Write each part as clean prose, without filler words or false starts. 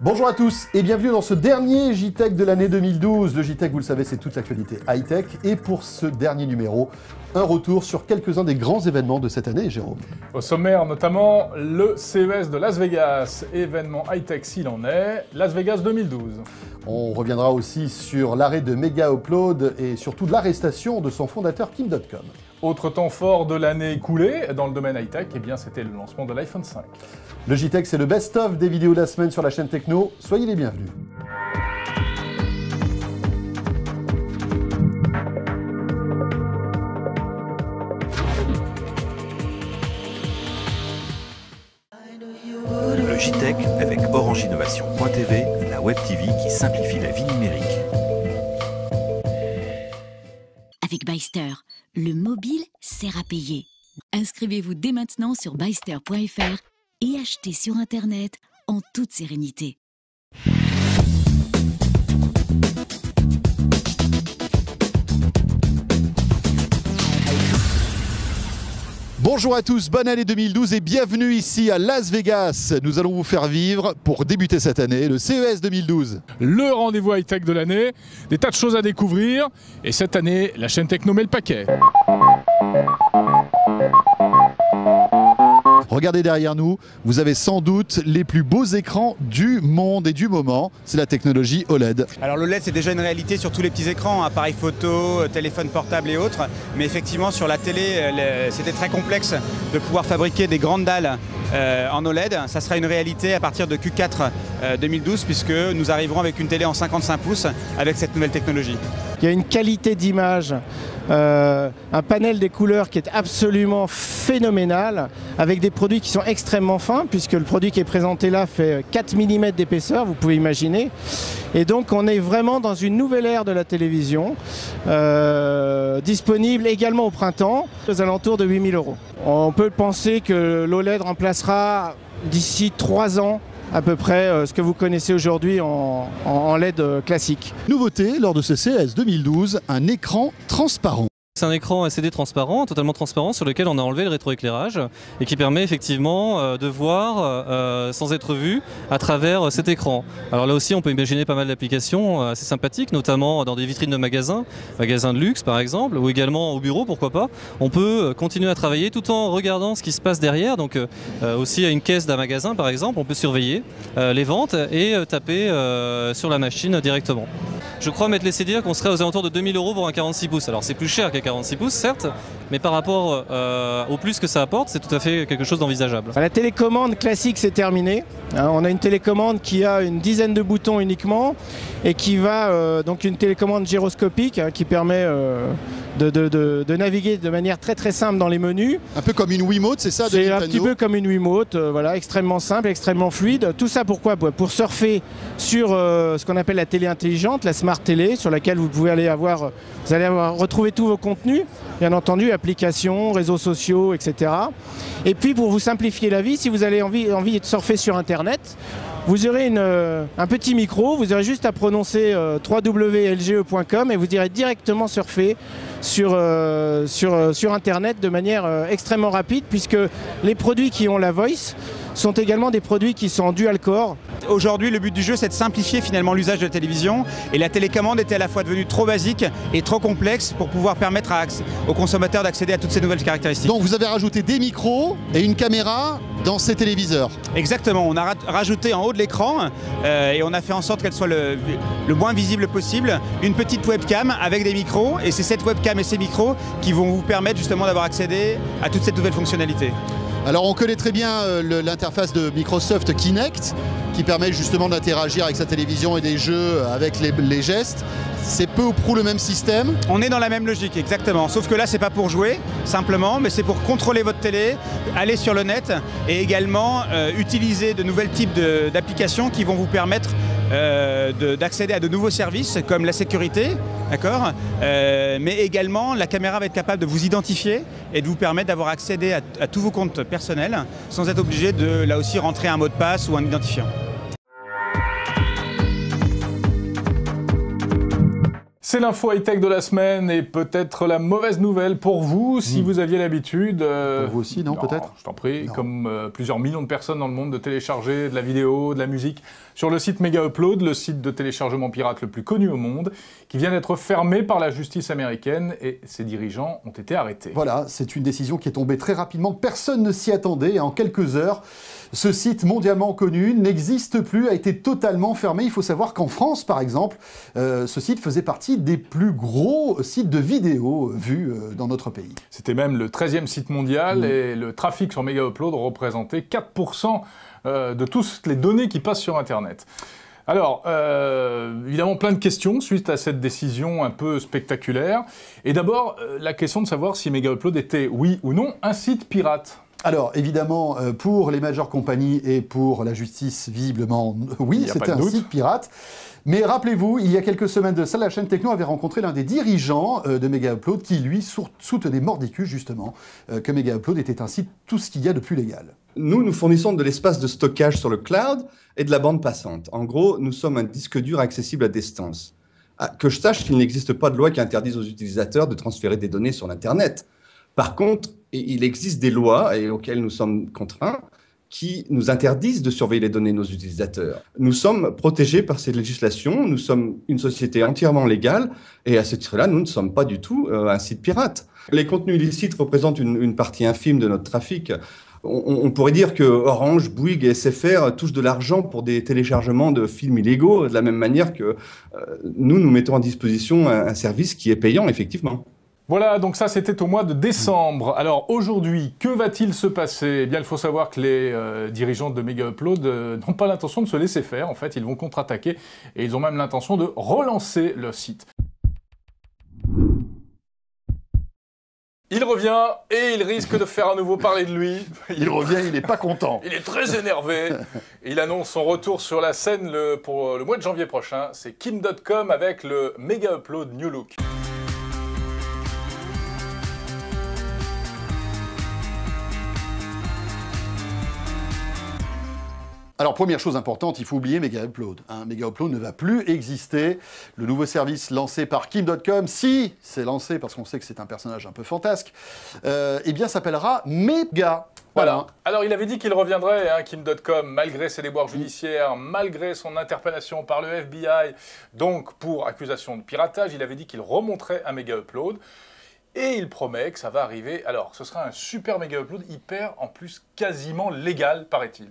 Bonjour à tous et bienvenue dans ce dernier JTech de l'année 2012. Le JTech, vous le savez, c'est toute l'actualité high-tech. Et pour ce dernier numéro, un retour sur quelques-uns des grands événements de cette année, Jérôme. Au sommaire, notamment le CES de Las Vegas, événement high-tech s'il en est, Las Vegas 2012. On reviendra aussi sur l'arrêt de Mega Upload et surtout de l'arrestation de son fondateur Kim Dotcom. Autre temps fort de l'année écoulée dans le domaine high-tech, eh bien c'était le lancement de l'iPhone 5. Le JTech, c'est le best-of des vidéos de la semaine sur la chaîne Techno. Soyez les bienvenus. Le JTech avec Orange Innovation.tv, la web TV qui simplifie la vie numérique. Avec Byster, le mobile sert à payer. Inscrivez-vous dès maintenant sur byster.fr et achetez sur Internet en toute sérénité. Bonjour à tous, bonne année 2012 et bienvenue ici à Las Vegas. Nous allons vous faire vivre, pour débuter cette année, le CES 2012. Le rendez-vous high-tech de l'année, des tas de choses à découvrir. Et cette année, la chaîne Techno met le paquet. Regardez derrière nous, vous avez sans doute les plus beaux écrans du monde et du moment. C'est la technologie OLED. Alors l'OLED c'est déjà une réalité sur tous les petits écrans, appareils photo, téléphone portable et autres. Mais effectivement sur la télé, c'était très complexe de pouvoir fabriquer des grandes dalles en OLED. Ça sera une réalité à partir de Q4 2012 puisque nous arriverons avec une télé en 55 pouces avec cette nouvelle technologie. Il y a une qualité d'image, un panel des couleurs qui est absolument phénoménal, avec des produits qui sont extrêmement fins, puisque le produit qui est présenté là fait 4 mm d'épaisseur, vous pouvez imaginer. Et donc on est vraiment dans une nouvelle ère de la télévision, disponible également au printemps, aux alentours de 8 000 €. On peut penser que l'OLED remplacera d'ici 3 ans à peu près ce que vous connaissez aujourd'hui en LED classique. Nouveauté lors de ce CES 2012, un écran transparent. C'est un écran LCD transparent, totalement transparent, sur lequel on a enlevé le rétroéclairage et qui permet effectivement de voir sans être vu à travers cet écran. Alors là aussi on peut imaginer pas mal d'applications assez sympathiques, notamment dans des vitrines de magasins de luxe par exemple, ou également au bureau, pourquoi pas. On peut continuer à travailler tout en regardant ce qui se passe derrière, donc aussi à une caisse d'un magasin par exemple, on peut surveiller les ventes et taper sur la machine directement. Je crois m'être laissé dire qu'on serait aux alentours de 2 000 € pour un 46 pouces. Alors c'est plus cher qu'un 46 pouces certes, mais par rapport au plus que ça apporte, c'est tout à fait quelque chose d'envisageable. La télécommande classique c'est terminé. On a une télécommande qui a une dizaine de boutons uniquement et qui va donc une télécommande gyroscopique qui permet de naviguer de manière très très simple dans les menus. Un peu comme une Wiimote, c'est ça de Nintendo ? C'est un petit peu comme une Wiimote, voilà, extrêmement simple, extrêmement fluide. Tout ça pourquoi ? Pour surfer sur ce qu'on appelle la télé intelligente, la Smart Télé, sur laquelle vous pouvez aller retrouver tous vos contenus, bien entendu, applications, réseaux sociaux, etc. Et puis pour vous simplifier la vie, si vous avez envie de surfer sur Internet, vous aurez un petit micro, vous aurez juste à prononcer www.lge.com et vous irez directement surfer sur Internet de manière extrêmement rapide, puisque les produits qui ont la voice sont également des produits qui sont en dual core. Aujourd'hui, le but du jeu, c'est de simplifier finalement l'usage de la télévision. Et la télécommande était à la fois devenue trop basique et trop complexe pour pouvoir permettre aux consommateurs d'accéder à toutes ces nouvelles caractéristiques. Donc vous avez rajouté des micros et une caméra dans ces téléviseurs. Exactement, on a rajouté en haut de l'écran et on a fait en sorte qu'elle soit le moins visible possible, une petite webcam avec des micros. Et c'est cette webcam et ces micros qui vont vous permettre justement d'avoir accédé à toute cette nouvelle fonctionnalité. Alors on connaît très bien l'interface de Microsoft Kinect qui permet justement d'interagir avec sa télévision et des jeux avec les gestes. C'est peu ou prou le même système. On est dans la même logique, exactement. Sauf que là, c'est pas pour jouer, simplement, mais c'est pour contrôler votre télé, aller sur le net et également utiliser de nouveaux types d'applications qui vont vous permettre d'accéder à de nouveaux services comme la sécurité, d'accord, mais également la caméra va être capable de vous identifier et de vous permettre d'avoir accédé à tous vos comptes personnels sans être obligé de là aussi rentrer un mot de passe ou un identifiant. C'est l'info high-tech de la semaine et peut-être la mauvaise nouvelle pour vous, si vous aviez l'habitude... Pour vous aussi, non peut-être? Je t'en prie, comme plusieurs millions de personnes dans le monde, de télécharger de la vidéo, de la musique sur le site Mega Upload, le site de téléchargement pirate le plus connu au monde, qui vient d'être fermé par la justice américaine et ses dirigeants ont été arrêtés. Voilà, c'est une décision qui est tombée très rapidement, personne ne s'y attendait, et en quelques heures, ce site mondialement connu n'existe plus, a été totalement fermé. Il faut savoir qu'en France, par exemple, ce site faisait partie des plus gros sites de vidéos vus dans notre pays. C'était même le 13e site mondial et le trafic sur Mega Upload représentait 4% de toutes les données qui passent sur Internet. Alors, évidemment, plein de questions suite à cette décision un peu spectaculaire. Et d'abord, la question de savoir si Mega Upload était, oui ou non, un site pirate. Alors, évidemment, pour les majeures compagnies et pour la justice, visiblement, oui, c'était un site pirate. Mais rappelez-vous, il y a quelques semaines de ça, la chaîne Techno avait rencontré l'un des dirigeants de Mega Upload qui, lui, soutenait mordicus, justement, que Mega Upload était un site tout ce qu'il y a de plus légal. Nous fournissons de l'espace de stockage sur le cloud et de la bande passante. En gros, nous sommes un disque dur accessible à distance. Que je sache, il n'existe pas de loi qui interdise aux utilisateurs de transférer des données sur l'Internet. Par contre, il existe des lois et auxquelles nous sommes contraints qui nous interdisent de surveiller les données de nos utilisateurs. Nous sommes protégés par ces législations, nous sommes une société entièrement légale et à ce titre-là, nous ne sommes pas du tout un site pirate. Les contenus illicites représentent une partie infime de notre trafic. On pourrait dire que Orange, Bouygues et SFR touchent de l'argent pour des téléchargements de films illégaux, de la même manière que nous mettons à disposition un service qui est payant, effectivement. Voilà, donc ça c'était au mois de décembre. Alors aujourd'hui, que va-t-il se passer? Eh bien, il faut savoir que les dirigeants de Mega Upload n'ont pas l'intention de se laisser faire. En fait, ils vont contre-attaquer et ils ont même l'intention de relancer le site. Il revient et il risque de faire à nouveau parler de lui. Il revient, il n'est pas content. Il est très énervé. Il annonce son retour sur la scène pour le mois de janvier prochain. C'est Kim.com avec le Mega Upload New Look. Alors, première chose importante, il faut oublier Mega Upload. Mega Upload ne va plus exister. Le nouveau service lancé par Kim.com, si c'est lancé parce qu'on sait que c'est un personnage un peu fantasque, eh bien s'appellera Mega. Voilà. Alors, il avait dit qu'il reviendrait, Kim.com, malgré ses déboires judiciaires, malgré son interpellation par le FBI, donc pour accusation de piratage, il avait dit qu'il remonterait à Mega Upload. Et il promet que ça va arriver. Alors, ce sera un super Mega Upload, hyper, en plus, quasiment légal, paraît-il.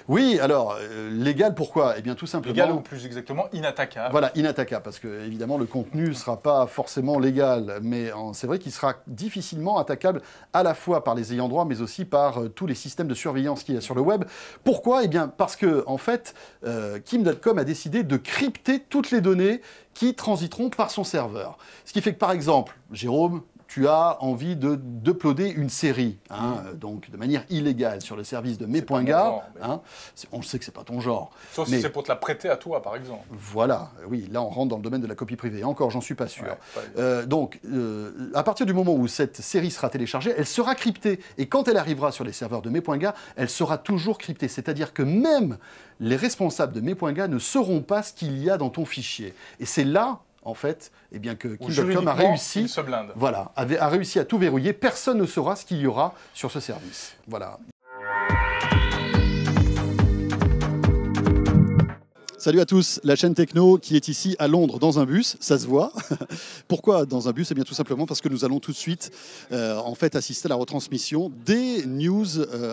Oui, alors, légal pourquoi? Eh bien, tout simplement... Légal ou plus exactement, inattaquable. Voilà, inattaquable, parce que, évidemment, le contenu ne sera pas forcément légal, mais c'est vrai qu'il sera difficilement attaquable à la fois par les ayants droit, mais aussi par tous les systèmes de surveillance qu'il y a sur le web. Pourquoi? Eh bien, parce que, en fait, Kim.com a décidé de crypter toutes les données qui transiteront par son serveur. Ce qui fait que, par exemple, Jérôme, tu as envie d'uploader une série, donc de manière illégale sur le service de mes.ga. On sait que c'est pas ton genre. Sauf si c'est pour te la prêter à toi, par exemple. Voilà, oui, là on rentre dans le domaine de la copie privée. Encore, j'en suis pas sûr. Donc, à partir du moment où cette série sera téléchargée, elle sera cryptée. Et quand elle arrivera sur les serveurs de mes.ga, elle sera toujours cryptée. C'est-à-dire que même les responsables de mes.ga ne sauront pas ce qu'il y a dans ton fichier. Et c'est là, en fait, eh bien que Kim.com a réussi, a réussi à tout verrouiller. Personne ne saura ce qu'il y aura sur ce service. Voilà. Salut à tous, la chaîne Techno qui est ici à Londres dans un bus, ça se voit. Pourquoi dans un bus? Eh bien tout simplement parce que nous allons tout de suite assister à la retransmission des news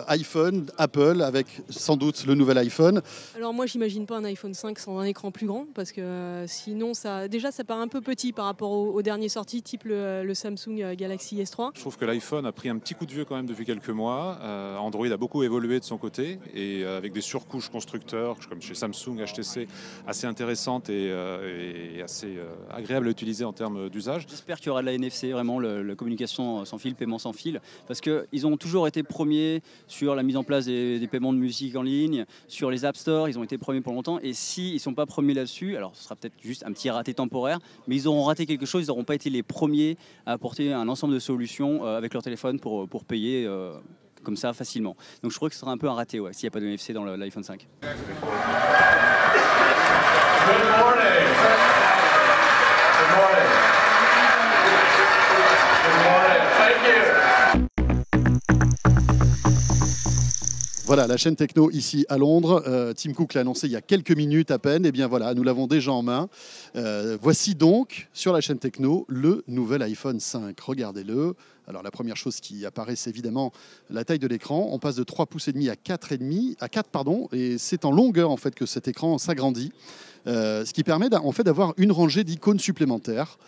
iPhone, Apple, avec sans doute le nouvel iPhone. Alors moi j'imagine pas un iPhone 5 sans un écran plus grand, parce que sinon ça paraît un peu petit par rapport aux dernières sorties, type le Samsung Galaxy S3. Je trouve que l'iPhone a pris un petit coup de vieux quand même depuis quelques mois. Android a beaucoup évolué de son côté, et avec des surcouches constructeurs, comme chez Samsung, HTC, assez intéressante et assez agréable à utiliser en termes d'usage. J'espère qu'il y aura de la NFC, vraiment la communication sans fil, paiement sans fil, parce qu'ils ont toujours été premiers sur la mise en place des paiements de musique en ligne, sur les App Store, ils ont été premiers pour longtemps, et s'ils ne sont pas premiers là-dessus, alors ce sera peut-être juste un petit raté temporaire, mais ils auront raté quelque chose, ils n'auront pas été les premiers à apporter un ensemble de solutions avec leur téléphone pour payer comme ça facilement. Donc je crois que ce sera un peu un raté s'il n'y a pas de NFC dans l'iPhone 5. Good morning. Voilà, la chaîne techno ici à Londres. Tim Cook l'a annoncé il y a quelques minutes à peine. Et bien voilà, nous l'avons déjà en main. Voici donc sur la chaîne techno le nouvel iPhone 5. Regardez-le. Alors la première chose qui apparaît, c'est évidemment la taille de l'écran. On passe de 3,5 pouces à 4 pardon, et c'est en longueur en fait que cet écran s'agrandit, ce qui permet en fait d'avoir une rangée d'icônes supplémentaires.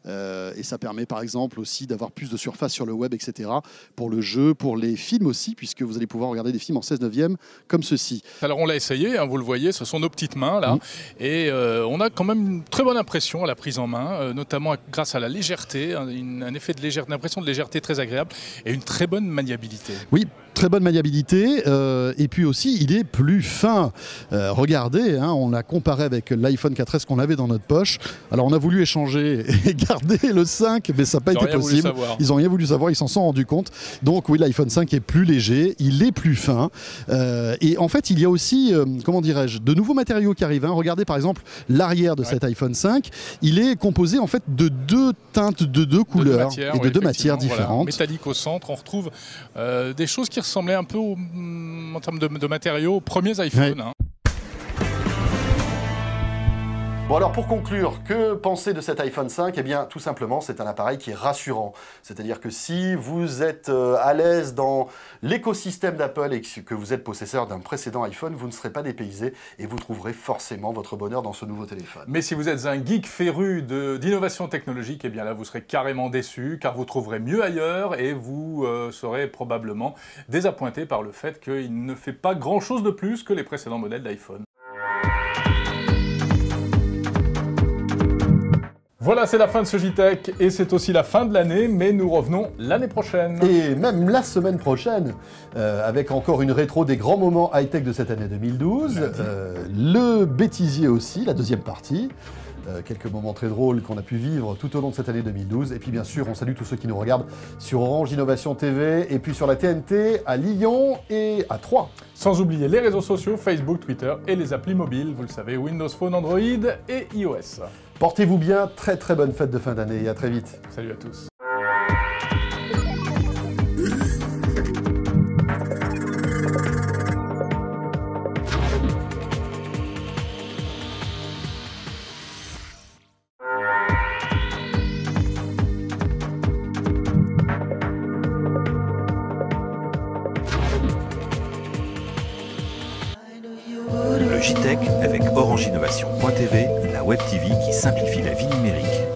Et ça permet par exemple aussi d'avoir plus de surface sur le web, etc. Pour le jeu, pour les films aussi, puisque vous allez pouvoir regarder des films en 16:9 comme ceci. Alors on l'a essayé, hein, vous le voyez, ce sont nos petites mains là. Et on a quand même une très bonne impression à la prise en main, notamment grâce à la légèreté, un effet de légèreté, une impression de légèreté très agréable et une très bonne maniabilité. Oui, très bonne maniabilité, et puis aussi il est plus fin. Regardez, hein, on l'a comparé avec l'iPhone 4S qu'on avait dans notre poche. Alors on a voulu échanger et garder le 5, mais ça n'a pas été possible. Ils n'ont rien voulu savoir, ils s'en sont rendus compte. Donc oui, l'iPhone 5 est plus léger, il est plus fin. Et en fait, il y a aussi, comment dirais-je, de nouveaux matériaux qui arrivent. Hein. Regardez par exemple l'arrière de cet iPhone 5. Il est composé en fait de deux teintes, de deux couleurs et de deux matières différentes. Voilà. Métallique au centre, on retrouve des choses qui ressemblaient un peu en termes de matériaux aux premiers iPhones. Hein. Bon alors pour conclure, que penser de cet iPhone 5 ? Eh bien tout simplement c'est un appareil qui est rassurant. C'est-à-dire que si vous êtes à l'aise dans l'écosystème d'Apple et que vous êtes possesseur d'un précédent iPhone, vous ne serez pas dépaysé et vous trouverez forcément votre bonheur dans ce nouveau téléphone. Mais si vous êtes un geek féru d'innovation technologique, eh bien là vous serez carrément déçu car vous trouverez mieux ailleurs et vous serez probablement désappointé par le fait qu'il ne fait pas grand-chose de plus que les précédents modèles d'iPhone. Voilà, c'est la fin de ce JTech et c'est aussi la fin de l'année, mais nous revenons l'année prochaine. Et même la semaine prochaine, avec encore une rétro des grands moments high-tech de cette année 2012. Le bêtisier aussi, la deuxième partie. Quelques moments très drôles qu'on a pu vivre tout au long de cette année 2012. Et puis bien sûr, on salue tous ceux qui nous regardent sur Orange Innovation TV et puis sur la TNT à Lyon et à Troyes. Sans oublier les réseaux sociaux, Facebook, Twitter et les applis mobiles, vous le savez, Windows Phone, Android et iOS. Portez-vous bien, très très bonne fête de fin d'année et à très vite. Salut à tous. Le JTech avec Orange Innovation.tv, la web TV qui simplifie la vie numérique.